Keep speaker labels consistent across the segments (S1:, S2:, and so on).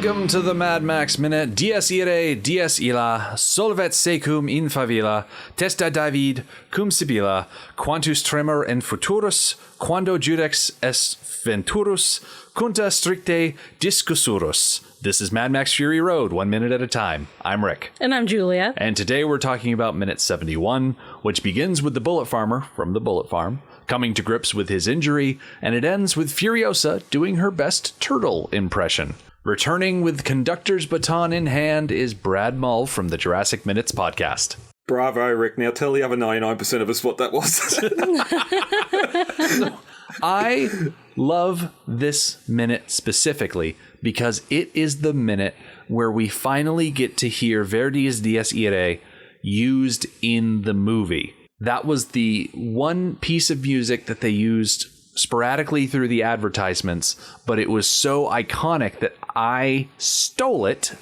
S1: Welcome to the Mad Max Minute. Dies ire, dies illa, solvet secum in favilla, testa David cum sibilla, quantus tremor in futurus, quando judex est venturus, cunta stricte discussurus. This is Mad Max Fury Road, 1 minute at a time. I'm Rick.
S2: And I'm Julia.
S1: And today we're talking about minute 71, which begins with the bullet farmer from the bullet farm coming to grips with his injury, and it ends with Furiosa doing her best turtle impression. Returning with Conductor's baton in hand is Brad Mull from the Jurassic Minutes podcast.
S3: Bravo, Rick. Now tell the other 99% of us what that was.
S1: I love this minute specifically because it is the minute where we finally get to hear Verdi's Dies Irae used in the movie. That was the one piece of music that they used sporadically through the advertisements, but it was so iconic that I stole it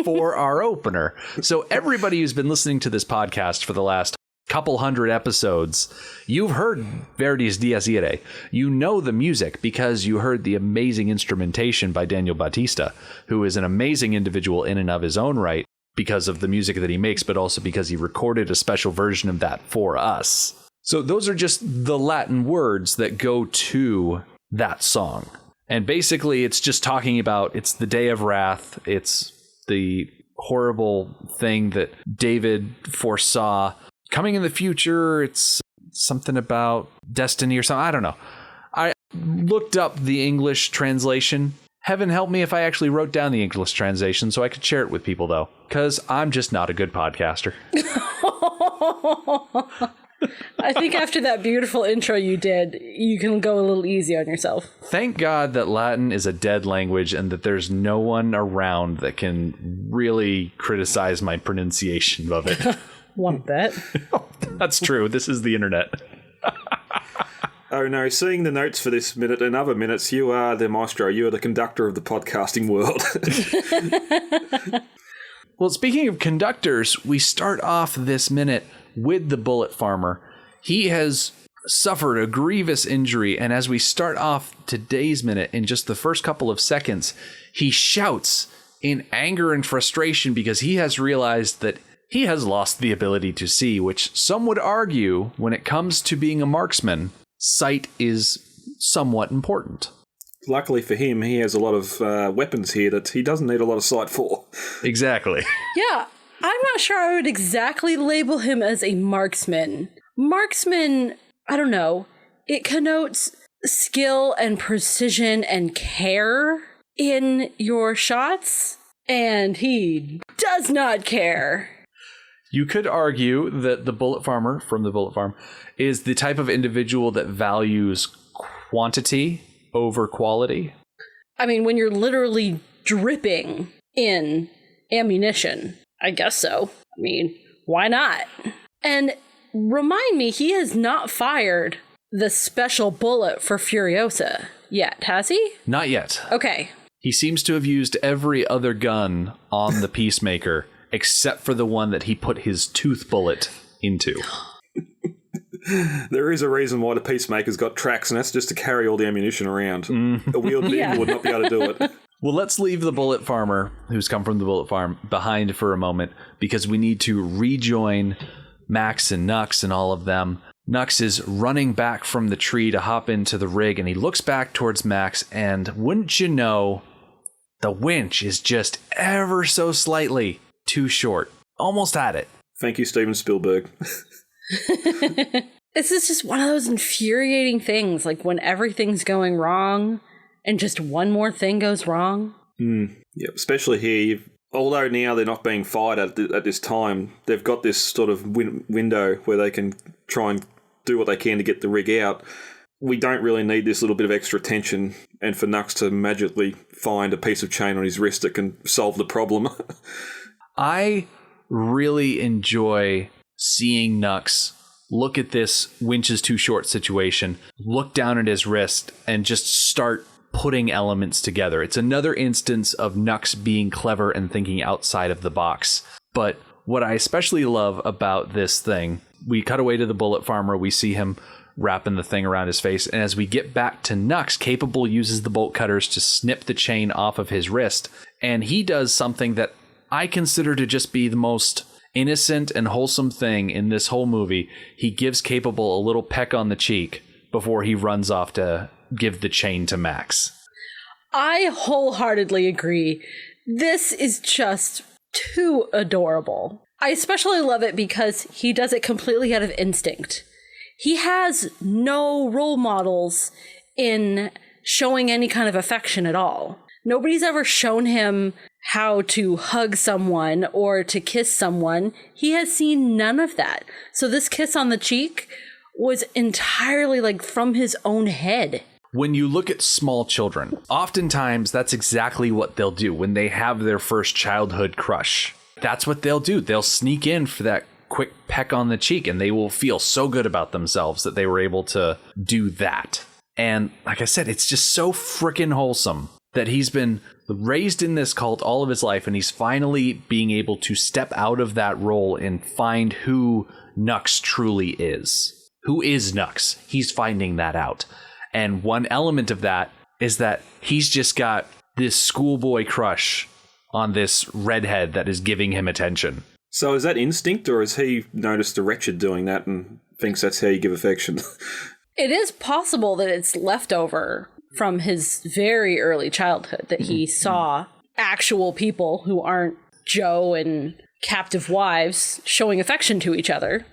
S1: for our opener. So everybody who's been listening to this podcast for the last couple hundred episodes, you've heard Verdi's Dies Irae. You know the music because you heard the amazing instrumentation by Daniel Bautista, who is an amazing individual in and of his own right because of the music that he makes, but also because he recorded a special version of that for us. So those are just the Latin words that go to that song. And basically it's just talking about, it's the day of wrath. It's the horrible thing that David foresaw coming in the future. It's something about destiny or something. I don't know. I looked up the English translation. Heaven help me if I actually wrote down the English translation so I could share it with people, though, because I'm just not a good podcaster.
S2: I think after that beautiful intro you did, you can go a little easy on yourself.
S1: Thank God that Latin is a dead language and that there's no one around that can really criticize my pronunciation of it.
S2: One bet.
S1: That's true. This is the internet.
S3: Oh no, seeing the notes for this minute and other minutes, you are the maestro. You are the conductor of the podcasting world.
S1: Well, speaking of conductors, we start off this minute with the bullet farmer. He has suffered a grievous injury, and as we start off today's minute, in just the first couple of seconds, he shouts in anger and frustration because he has realized that he has lost the ability to see, which some would argue, when it comes to being a marksman, sight is somewhat important.
S3: Luckily for him, he has a lot of weapons here that he doesn't need a lot of sight for.
S1: Exactly.
S2: Yeah, I'm not sure I would exactly label him as a marksman. Marksman, I don't know, it connotes skill and precision and care in your shots, and he does not care.
S1: You could argue that the bullet farmer from the bullet farm is the type of individual that values quantity over quality.
S2: I mean, when you're literally dripping in ammunition, I guess so. I mean, why not? And remind me, he has not fired the special bullet for Furiosa yet, has he?
S1: Not yet.
S2: Okay.
S1: He seems to have used every other gun on the Peacemaker except for the one that he put his tooth bullet into.
S3: There is a reason why the Peacemaker's got tracks, and that's just to carry all the ammunition around. A wheeled vehicle would not be able to do it.
S1: Well, let's leave the bullet farmer, who's come from the bullet farm, behind for a moment, because we need to rejoin Max and Nux and all of them. Nux is running back from the tree to hop into the rig, and he looks back towards Max, and wouldn't you know, the winch is just ever so slightly too short. Almost had it.
S3: Thank you, Steven Spielberg.
S2: This is just one of those infuriating things, like when everything's going wrong and just one more thing goes wrong.
S3: Yeah, especially here. Although now they're not being fired at this time, they've got this sort of window where they can try and do what they can to get the rig out. We don't really need this little bit of extra tension and for Nux to magically find a piece of chain on his wrist that can solve the problem.
S1: I really enjoy seeing Nux look at this winch is too short situation, look down at his wrist, and just start putting elements together. It's another instance of Nux being clever and thinking outside of the box. But what I especially love about this thing, we cut away to the bullet farmer. We see him wrapping the thing around his face. And as we get back to Nux, Capable uses the bolt cutters to snip the chain off of his wrist. And he does something that I consider to just be the most innocent and wholesome thing in this whole movie. He gives Capable a little peck on the cheek before he runs off to give the chain to Max.
S2: I wholeheartedly agree. This is just too adorable. I especially love it because he does it completely out of instinct. He has no role models in showing any kind of affection at all. Nobody's ever shown him how to hug someone or to kiss someone. He has seen none of that. So this kiss on the cheek was entirely like from his own head.
S1: When you look at small children, oftentimes that's exactly what they'll do when they have their first childhood crush. That's what they'll do. They'll sneak in for that quick peck on the cheek, and they will feel so good about themselves that they were able to do that. And like I said, it's just so freaking wholesome that he's been raised in this cult all of his life, and he's finally being able to step out of that role and find who Nux truly is. Who is Nux? He's finding that out. And one element of that is that he's just got this schoolboy crush on this redhead that is giving him attention.
S3: So is that instinct, or has he noticed the wretched doing that and thinks that's how you give affection?
S2: It is possible that it's leftover from his very early childhood, that he saw actual people who aren't Joe and captive wives showing affection to each other.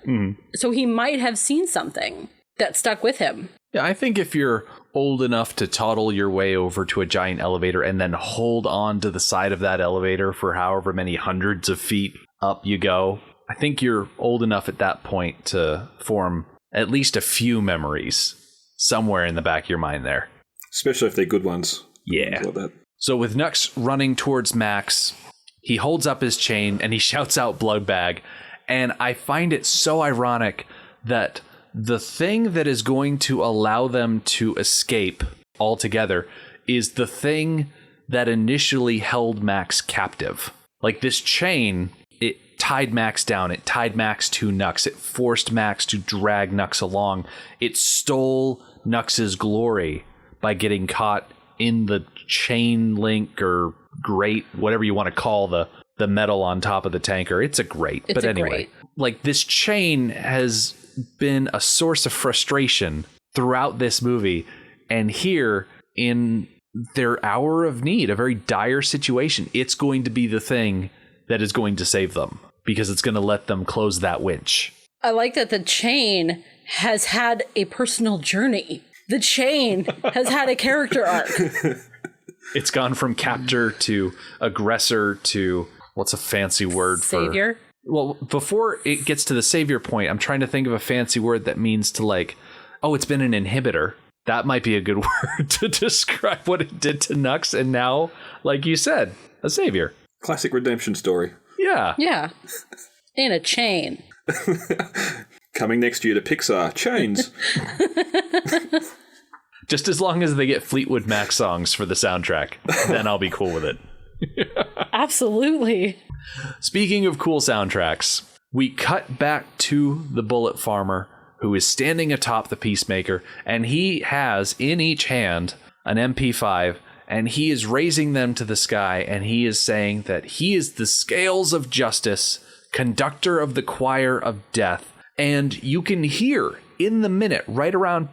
S2: So he might have seen something that stuck with him.
S1: Yeah, I think if you're old enough to toddle your way over to a giant elevator and then hold on to the side of that elevator for however many hundreds of feet up you go, I think you're old enough at that point to form at least a few memories somewhere in the back of your mind there.
S3: Especially if they're good ones.
S1: Yeah.
S3: Like that.
S1: So with Nux running towards Max, he holds up his chain and he shouts out blood bag. And I find it so ironic that the thing that is going to allow them to escape altogether is the thing that initially held Max captive. Like this chain, it tied Max down. It tied Max to Nux. It forced Max to drag Nux along. It stole Nux's glory by getting caught in the chain link or grate, whatever you want to call the metal on top of the tanker. It's a grate. But anyway, like this chain has been a source of frustration throughout this movie, and here in their hour of need, a very dire situation, it's going to be the thing that is going to save them because it's going to let them close that winch.
S2: I like that the chain has had a personal journey. The chain has had a character arc.
S1: It's gone from captor to aggressor to, what's a fancy word for
S2: savior?
S1: Well, before it gets to the savior point, I'm trying to think of a fancy word that means to like, oh, it's been an inhibitor. That might be a good word to describe what it did to Nux. And now, like you said, a savior.
S3: Classic redemption story.
S1: Yeah.
S2: Yeah. In a chain.
S3: Coming next year to Pixar. Chains.
S1: Just as long as they get Fleetwood Mac songs for the soundtrack, then I'll be cool with it.
S2: Absolutely.
S1: Speaking of cool soundtracks, we cut back to the bullet farmer who is standing atop the Peacemaker, and he has in each hand an MP5, and he is raising them to the sky, and he is saying that he is the scales of justice, conductor of the choir of death. And you can hear in the minute, right around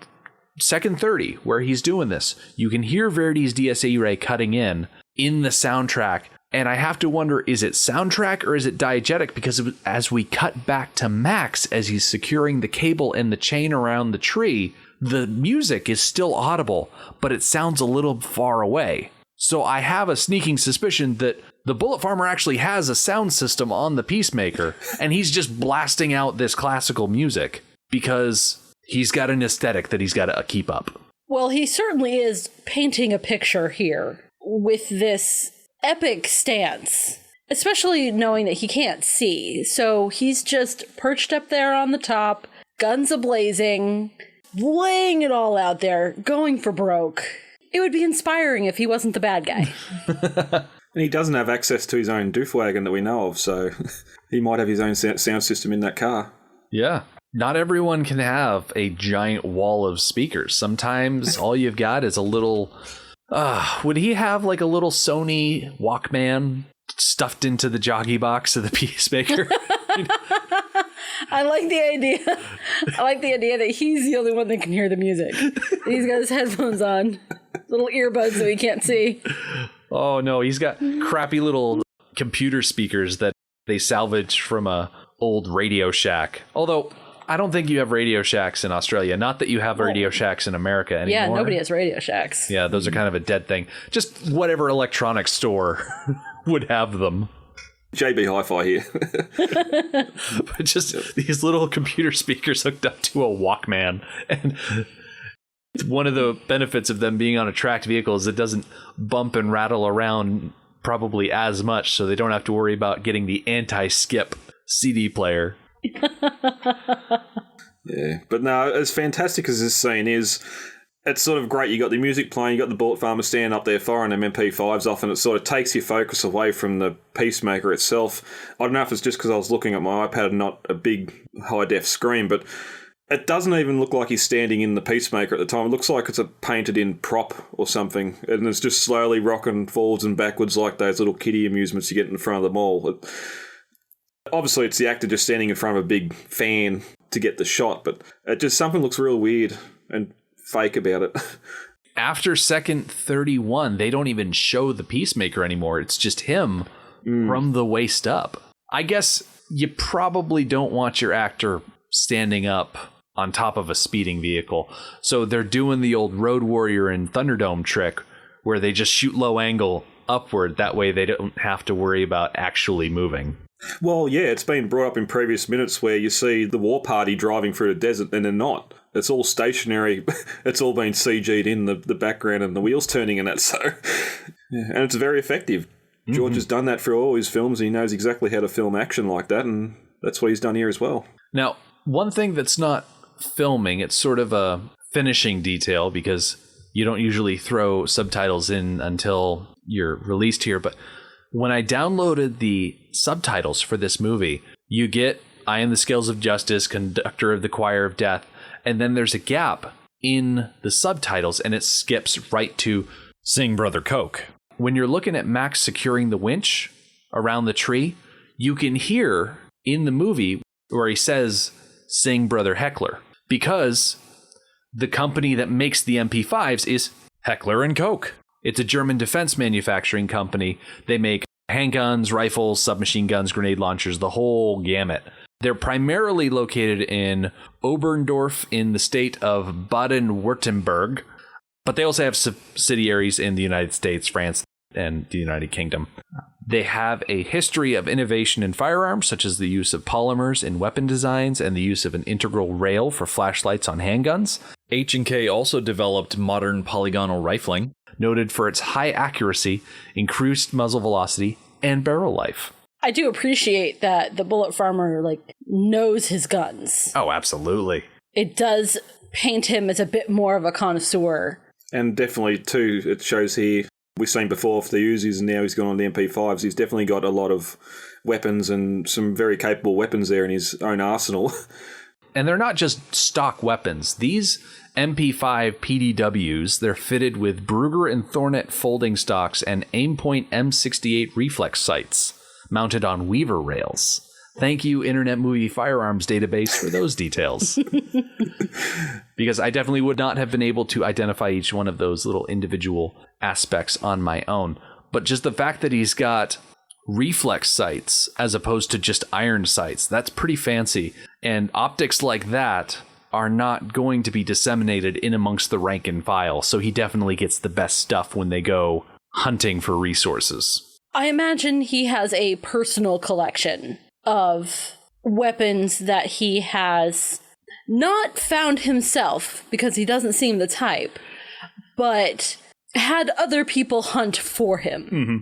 S1: second 30, where he's doing this, you can hear Verdi's Dies Irae cutting in the soundtrack. And I have to wonder, is it soundtrack or is it diegetic? Because as we cut back to Max, as he's securing the cable and the chain around the tree, the music is still audible, but it sounds a little far away. So I have a sneaking suspicion that the bullet farmer actually has a sound system on the Peacemaker, and he's just blasting out this classical music because he's got an aesthetic that he's got to keep up.
S2: Well, he certainly is painting a picture here with this epic stance, especially knowing that he can't see. So he's just perched up there on the top, guns a-blazing, laying it all out there, going for broke. It would be inspiring if he wasn't the bad guy.
S3: And he doesn't have access to his own doofwagon that we know of, so he might have his own sound system in that car.
S1: Yeah. Not everyone can have a giant wall of speakers. Sometimes all you've got is a little... would he have like a little Sony Walkman stuffed into the jockey box of the peacemaker?
S2: I like the idea. I like the idea that he's the only one that can hear the music. He's got his headphones on, little earbuds that we can't see.
S1: Oh no, he's got crappy little computer speakers that they salvaged from a old Radio Shack. Although I don't think you have Radio Shacks in Australia. Not that you have Radio Shacks in America anymore.
S2: Yeah, nobody has Radio Shacks.
S1: Yeah, those are kind of a dead thing. Just whatever electronics store would have them.
S3: JB Hi-Fi here.
S1: But just these little computer speakers hooked up to a Walkman. And one of the benefits of them being on a tracked vehicle is it doesn't bump and rattle around probably as much, so they don't have to worry about getting the anti-skip CD player.
S3: Yeah, but no, as fantastic as this scene is, it's sort of great. You got the music playing, you got the bullet farmer standing up there firing them MP5s off, and it sort of takes your focus away from the Peacemaker itself. I don't know if it's just because I was looking at my iPad and not a big high-def screen, but it doesn't even look like he's standing in the Peacemaker at the time. It looks like it's a painted-in prop or something, and it's just slowly rocking forwards and backwards like those little kiddie amusements you get in front of the mall. Obviously, it's the actor just standing in front of a big fan to get the shot, but it just something looks real weird and fake about it.
S1: After second 31, they don't even show the Peacemaker anymore. It's just him from the waist up. I guess you probably don't want your actor standing up on top of a speeding vehicle. So they're doing the old Road Warrior and Thunderdome trick where they just shoot low angle upward. That way they don't have to worry about actually moving.
S3: Well, yeah, it's been brought up in previous minutes where you see the war party driving through the desert and they're not. It's all stationary. It's all been CG'd in the background and the wheels turning and that. So, yeah, and it's very effective. George has done that for all his films. He knows exactly how to film action like that, and that's what he's done here as well.
S1: Now, one thing that's not filming, it's sort of a finishing detail because you don't usually throw subtitles in until you're released here, but when I downloaded the subtitles for this movie, you get I Am the Scales of Justice, Conductor of the Choir of Death, and then there's a gap in the subtitles and it skips right to Sing Brother Coke. When you're looking at Max securing the winch around the tree, you can hear in the movie where he says Sing Brother Heckler, because the company that makes the MP5s is Heckler & Koch. It's a German defense manufacturing company. They make handguns, rifles, submachine guns, grenade launchers, the whole gamut. They're primarily located in Oberndorf in the state of Baden-Württemberg, but they also have subsidiaries in the United States, France, and the United Kingdom. They have a history of innovation in firearms, such as the use of polymers in weapon designs and the use of an integral rail for flashlights on handguns. H&K also developed modern polygonal rifling, noted for its high accuracy, increased muzzle velocity, and barrel life.
S2: I do appreciate that the bullet farmer knows his guns.
S1: Oh, absolutely.
S2: It does paint him as a bit more of a connoisseur.
S3: And definitely, too, it shows here, we've seen before for the Uzis and now he's gone on the MP5s, he's definitely got a lot of weapons and some very capable weapons there in his own arsenal.
S1: And they're not just stock weapons. These MP5 PDWs, they're fitted with Brugger and Thornet folding stocks and Aimpoint M68 reflex sights mounted on Weaver rails. Thank you, Internet Movie Firearms Database, for those details. Because I definitely would not have been able to identify each one of those little individual aspects on my own. But just the fact that he's got reflex sights as opposed to just iron sights, that's pretty fancy. And optics like that are not going to be disseminated in amongst the rank and file, so he definitely gets the best stuff when they go hunting for resources.
S2: I imagine he has a personal collection of weapons that he has not found himself, because he doesn't seem the type, but had other people hunt for him. Mm-hmm.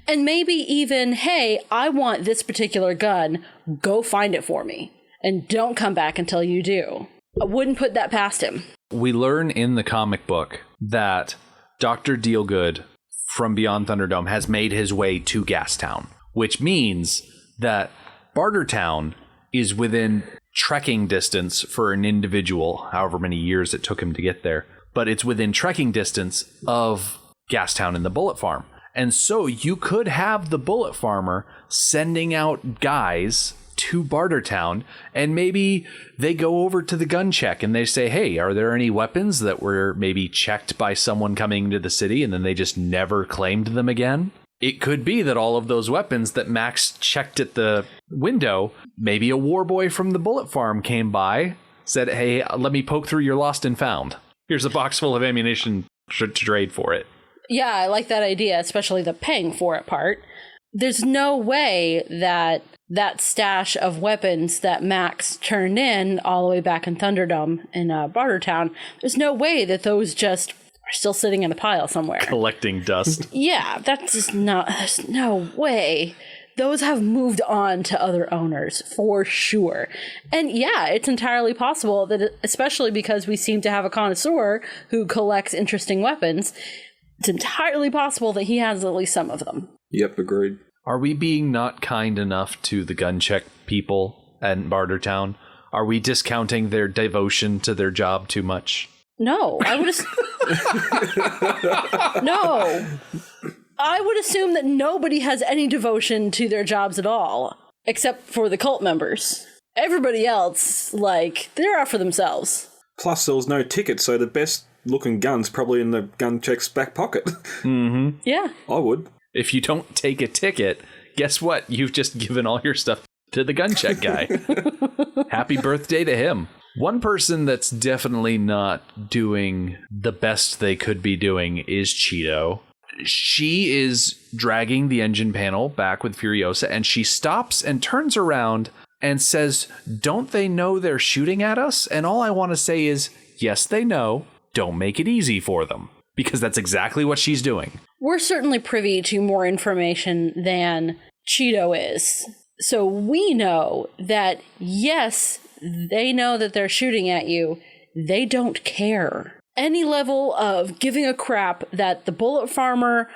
S2: And maybe even, hey, I want this particular gun, go find it for me, and don't come back until you do. I wouldn't put that past him.
S1: We learn in the comic book that Dr. Dealgood from Beyond Thunderdome has made his way to Gastown, which means that Bartertown is within trekking distance for an individual, however many years it took him to get there. But it's within trekking distance of Gastown and the Bullet Farm. And so you could have the Bullet Farmer sending out guys to Bartertown, and maybe they go over to the gun check and they say, hey, are there any weapons that were maybe checked by someone coming into the city and then they just never claimed them again? It could be that all of those weapons that Max checked at the window, maybe a war boy from the Bullet Farm came by, said, hey, let me poke through your lost and found. Here's a box full of ammunition to trade for it.
S2: Yeah, I like that idea, especially the paying for it part. There's no way that stash of weapons that Max turned in all the way back in Thunderdome in Bartertown, there's no way that those just are still sitting in a pile somewhere.
S1: Collecting dust.
S2: Yeah, that's just not, there's no way. Those have moved on to other owners, for sure. And yeah, it's entirely possible that, especially because we seem to have a connoisseur who collects interesting weapons, it's entirely possible that he has at least some of them.
S3: Yep, agreed.
S1: Are we being not kind enough to the gun check people at Bartertown? Are we discounting their devotion to their job too much?
S2: No, I would No. I would assume that nobody has any devotion to their jobs at all, except for the cult members. Everybody else, they're out for themselves.
S3: Plus, there was no ticket, so the best looking gun's probably in the gun check's back pocket.
S1: Mm-hmm.
S2: Yeah.
S3: I would.
S1: If you don't take a ticket, guess what? You've just given all your stuff to the gun check guy. Happy birthday to him. One person that's definitely not doing the best they could be doing is Cheeto. She is dragging the engine panel back with Furiosa, and she stops and turns around and says, don't they know they're shooting at us? And all I want to say is, yes, they know. Don't make it easy for them. Because that's exactly what she's doing.
S2: We're certainly privy to more information than Cheeto is. So we know that, yes, they know that they're shooting at you. They don't care. Any level of giving a crap that the Bullet Farmer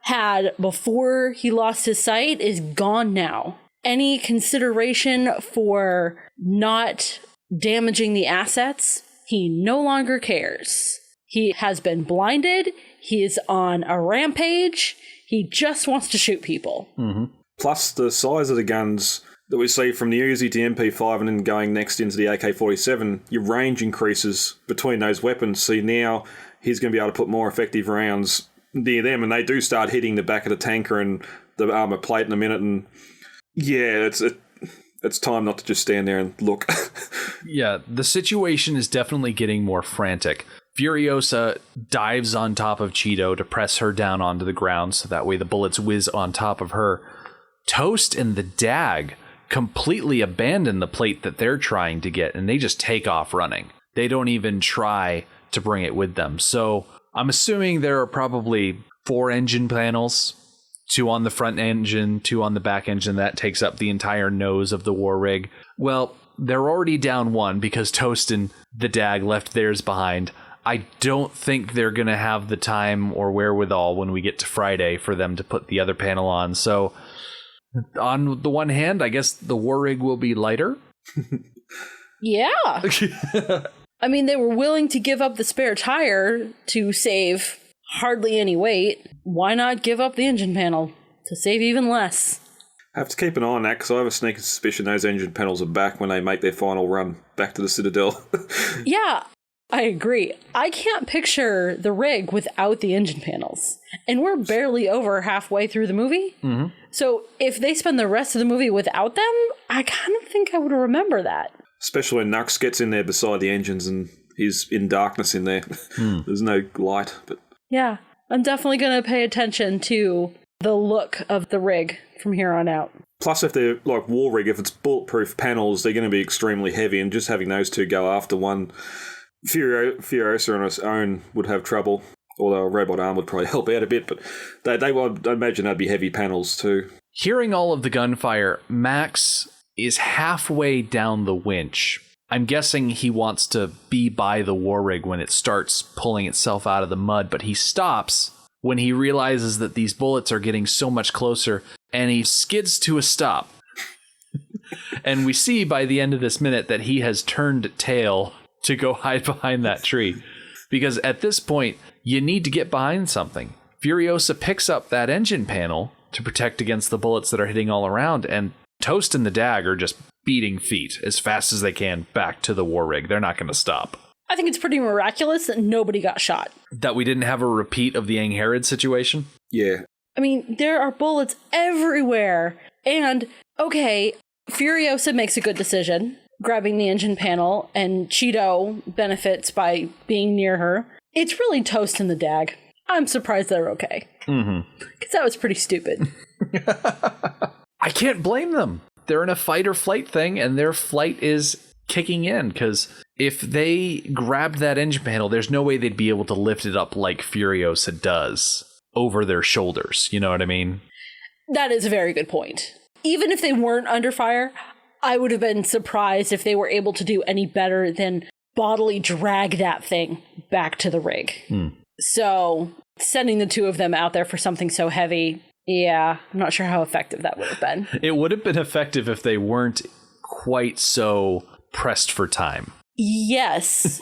S2: had before he lost his sight is gone now. Any consideration for not damaging the assets, he no longer cares. He has been blinded. He is on a rampage. He just wants to shoot people.
S1: Mm-hmm.
S3: Plus, the size of the guns that we see from the Uzi to MP5 and then going next into the AK-47, your range increases between those weapons. So now he's going to be able to put more effective rounds near them, and they do start hitting the back of the tanker and the armor plate in a minute. And yeah, it's time not to just stand there and look.
S1: Yeah, the situation is definitely getting more frantic. Furiosa dives on top of Cheeto to press her down onto the ground so that way the bullets whiz on top of her. Toast and the Dag completely abandon the plate that they're trying to get, and they just take off running. They don't even try to bring it with them. So I'm assuming there are probably 4 engine panels, 2 on the front engine, 2 on the back engine. That takes up the entire nose of the war rig. Well, they're already down 1 because Toast and the Dag left theirs behind. I don't think they're going to have the time or wherewithal when we get to Friday for them to put the other panel on. So on the one hand, I guess the war rig will be lighter.
S2: Yeah. I mean, they were willing to give up the spare tire to save hardly any weight. Why not give up the engine panel to save even less?
S3: I have to keep an eye on that because I have a sneaking suspicion those engine panels are back when they make their final run back to the Citadel.
S2: Yeah, I agree. I can't picture the rig without the engine panels. And we're barely over halfway through the movie.
S1: Mm-hmm.
S2: So if they spend the rest of the movie without them, I kind of think I would remember that.
S3: Especially when Nux gets in there beside the engines and he's in darkness in there. There's no light. But
S2: yeah, I'm definitely going to pay attention to the look of the rig from here on out.
S3: Plus, if they're like war rig, if it's bulletproof panels, they're going to be extremely heavy, and just having those two go after one, Furiosa on its own would have trouble. Although a robot arm would probably help out a bit, but they would, I imagine they'd be heavy panels too.
S1: Hearing all of the gunfire, Max is halfway down the winch. I'm guessing he wants to be by the war rig when it starts pulling itself out of the mud, but he stops when he realizes that these bullets are getting so much closer, and he skids to a stop. And we see by the end of this minute that he has turned tail to go hide behind that tree. Because at this point, you need to get behind something. Furiosa picks up that engine panel to protect against the bullets that are hitting all around, and Toast and the Dag are just beating feet as fast as they can back to the war rig. They're not going to stop.
S2: I think it's pretty miraculous that nobody got shot.
S1: That we didn't have a repeat of the Angharad situation?
S3: Yeah.
S2: I mean, there are bullets everywhere. And, okay, Furiosa makes a good decision, grabbing the engine panel, and Cheeto benefits by being near her. It's really Toast and the Dag. I'm surprised they're okay. Because that was pretty stupid.
S1: I can't blame them. They're in a fight or flight thing, and their flight is kicking in, because if they grabbed that engine panel, there's no way they'd be able to lift it up like Furiosa does over their shoulders. You know what I mean?
S2: That is a very good point. Even if they weren't under fire, I would have been surprised if they were able to do any better than bodily drag that thing back to the rig. So sending the two of them out there for something so heavy, yeah, I'm not sure how effective that would have been.
S1: It would have been effective if they weren't quite so pressed for time.
S2: Yes.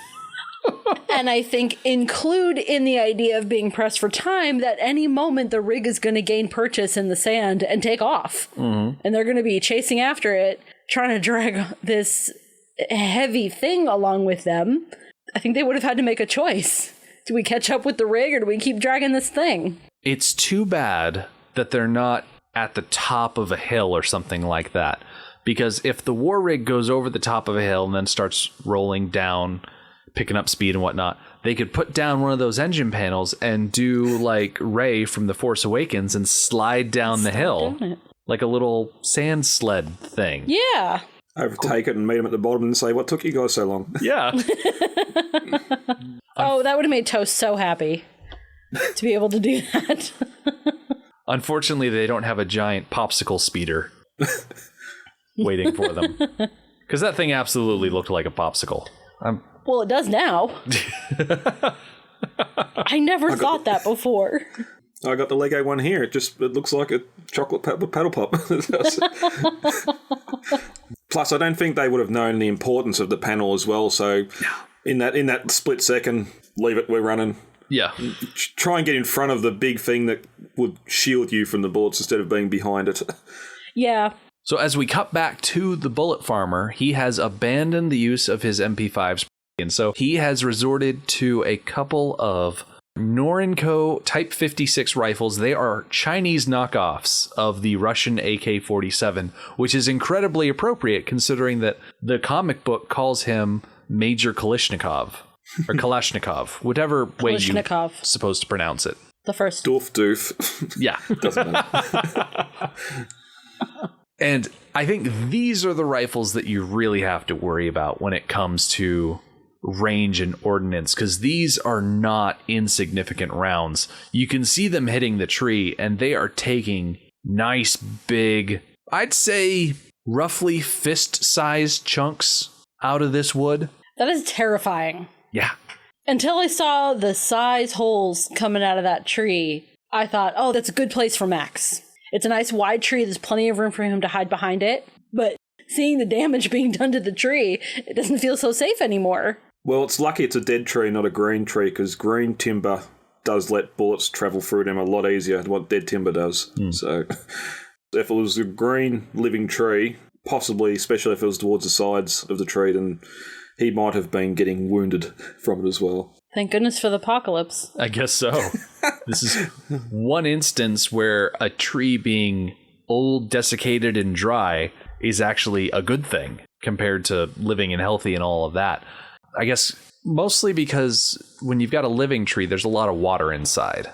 S2: And I think include in the idea of being pressed for time that any moment the rig is going to gain purchase in the sand and take off. And they're going to be chasing after it, trying to drag this heavy thing along with them. I think they would have had to make a choice. Do we catch up with the rig or do we keep dragging this thing? It's
S1: too bad that they're not at the top of a hill or something like that. Because if the war rig goes over the top of a hill and then starts rolling down, picking up speed and whatnot, they could put down one of those engine panels and do like Rey from The Force Awakens and slide down the hill. Like a little sand sled thing.
S2: Yeah.
S3: Overtake it and meet them at the bottom and say, what took you guys so long?
S1: Yeah.
S2: Oh, that would have made Toast so happy to be able to do that.
S1: Unfortunately, they don't have a giant popsicle speeder waiting for them. Because that thing absolutely looked like a popsicle.
S2: Well, it does now. I never thought that before.
S3: I got the Lego one here. It looks like a chocolate paddle pop. Plus, I don't think they would have known the importance of the panel as well. So, in that split second, leave it. We're running.
S1: Yeah.
S3: Try and get in front of the big thing that would shield you from the bullets instead of being behind it.
S2: Yeah.
S1: So as we cut back to the bullet farmer, he has abandoned the use of his MP5s. And so he has resorted to a couple of Norinco Type 56 rifles. They are Chinese knockoffs of the Russian AK-47, which is incredibly appropriate considering that the comic book calls him Major Kalashnikov, or Kalashnikov, whatever way you're supposed to pronounce it.
S2: The first.
S3: Doof.
S1: Yeah.
S3: Doesn't matter.
S1: And I think these are the rifles that you really have to worry about when it comes to range and ordnance, because these are not insignificant rounds. You can see them hitting the tree, and they are taking nice, big, I'd say roughly fist-sized chunks out of this wood.
S2: That is terrifying.
S1: Yeah.
S2: Until I saw the size holes coming out of that tree, I thought, oh, that's a good place for Max. It's a nice wide tree. There's plenty of room for him to hide behind it. But seeing the damage being done to the tree, it doesn't feel so safe anymore.
S3: Well, it's lucky it's a dead tree, not a green tree, because green timber does let bullets travel through them a lot easier than what dead timber does. So if it was a green living tree, possibly, especially if it was towards the sides of the tree, then he might have been getting wounded from it as well.
S2: Thank goodness for the apocalypse.
S1: I guess so. This is one instance where a tree being old, desiccated, and dry is actually a good thing compared to living and healthy and all of that. I guess mostly because when you've got a living tree, there's a lot of water inside.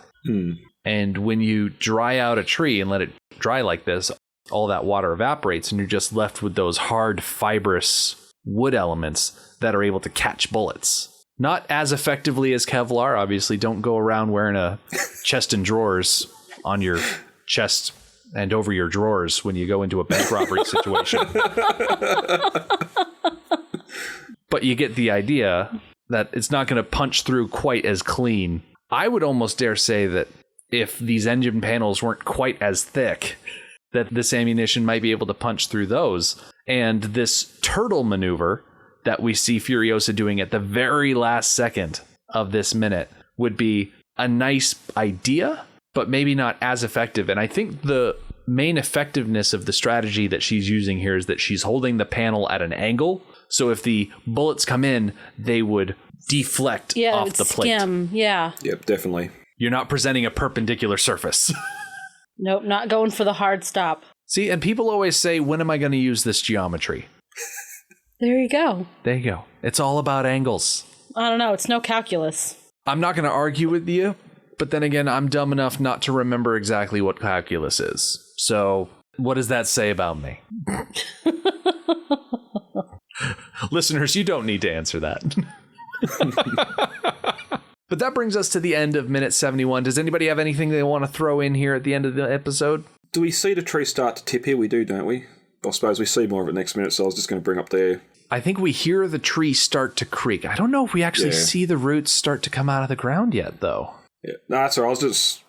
S1: And when you dry out a tree and let it dry like this, all that water evaporates and you're just left with those hard, fibrous wood elements that are able to catch bullets. Not as effectively as Kevlar, obviously. Don't go around wearing a chest and drawers on your chest and over your drawers when you go into a bank robbery situation. But you get the idea that it's not going to punch through quite as clean. I would almost dare say that if these engine panels weren't quite as thick, that this ammunition might be able to punch through those. And this turtle maneuver that we see Furiosa doing at the very last second of this minute would be a nice idea, but maybe not as effective. And I think the main effectiveness of the strategy that she's using here is that she's holding the panel at an angle. So if the bullets come in, they would deflect off the plate.
S2: Skim. Yeah.
S3: Yep, definitely.
S1: You're not presenting a perpendicular surface.
S2: Nope, not going for the hard stop.
S1: See, and people always say, when am I going to use this geometry?
S2: There you go.
S1: There you go. It's all about angles.
S2: I don't know. It's no calculus.
S1: I'm not going to argue with you, but then again, I'm dumb enough not to remember exactly what calculus is. So what does that say about me? Listeners, you don't need to answer that. But that brings us to the end of minute 71. Does anybody have anything they want to throw in here at the end of the episode?
S3: Do we see the tree start to tip here? We do, don't we? I suppose we see more of it next minute, so I was just going to bring up there.
S1: I think we hear the tree start to creak. I don't know if we actually see the roots start to come out of the ground yet, though.
S3: Yeah, no, that's all right. I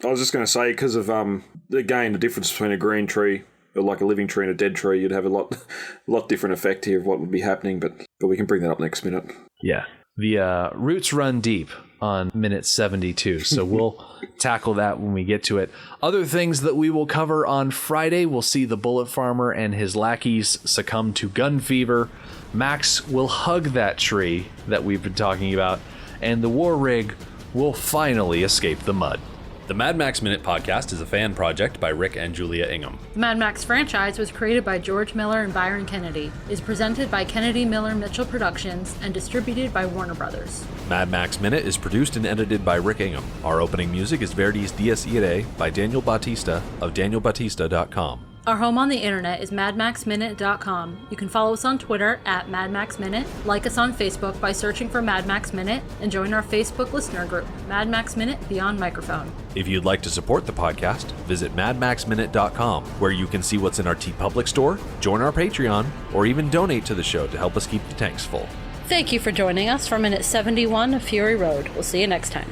S3: was just going to say, because of again, the difference between a green tree, or like a living tree and a dead tree, you'd have a lot different effect here of what would be happening. But we can bring that up next minute.
S1: Yeah, the roots run deep on minute 72, so we'll tackle that when we get to it. Other things that we will cover on Friday, we'll see the bullet farmer and his lackeys succumb to gun fever. Max will hug that tree that we've been talking about, and the war rig will finally escape the mud. The Mad Max Minute podcast is a fan project by Rick and Julia Ingham.
S2: The Mad Max franchise was created by George Miller and Byron Kennedy, is presented by Kennedy Miller Mitchell Productions, and distributed by Warner Brothers.
S4: Mad Max Minute is produced and edited by Rick Ingham. Our opening music is Verdi's Dies Irae by Daniel Bautista of danielbautista.com.
S2: Our home on the internet is madmaxminute.com. You can follow us on Twitter at madmaxminute, like us on Facebook by searching for Mad Max Minute, and join our Facebook listener group, Mad Max Minute Beyond Microphone.
S4: If you'd like to support the podcast, visit madmaxminute.com, where you can see what's in our TeePublic store, join our Patreon, or even donate to the show to help us keep the tanks full.
S2: Thank you for joining us for minute 71 of Fury Road. We'll see you next time.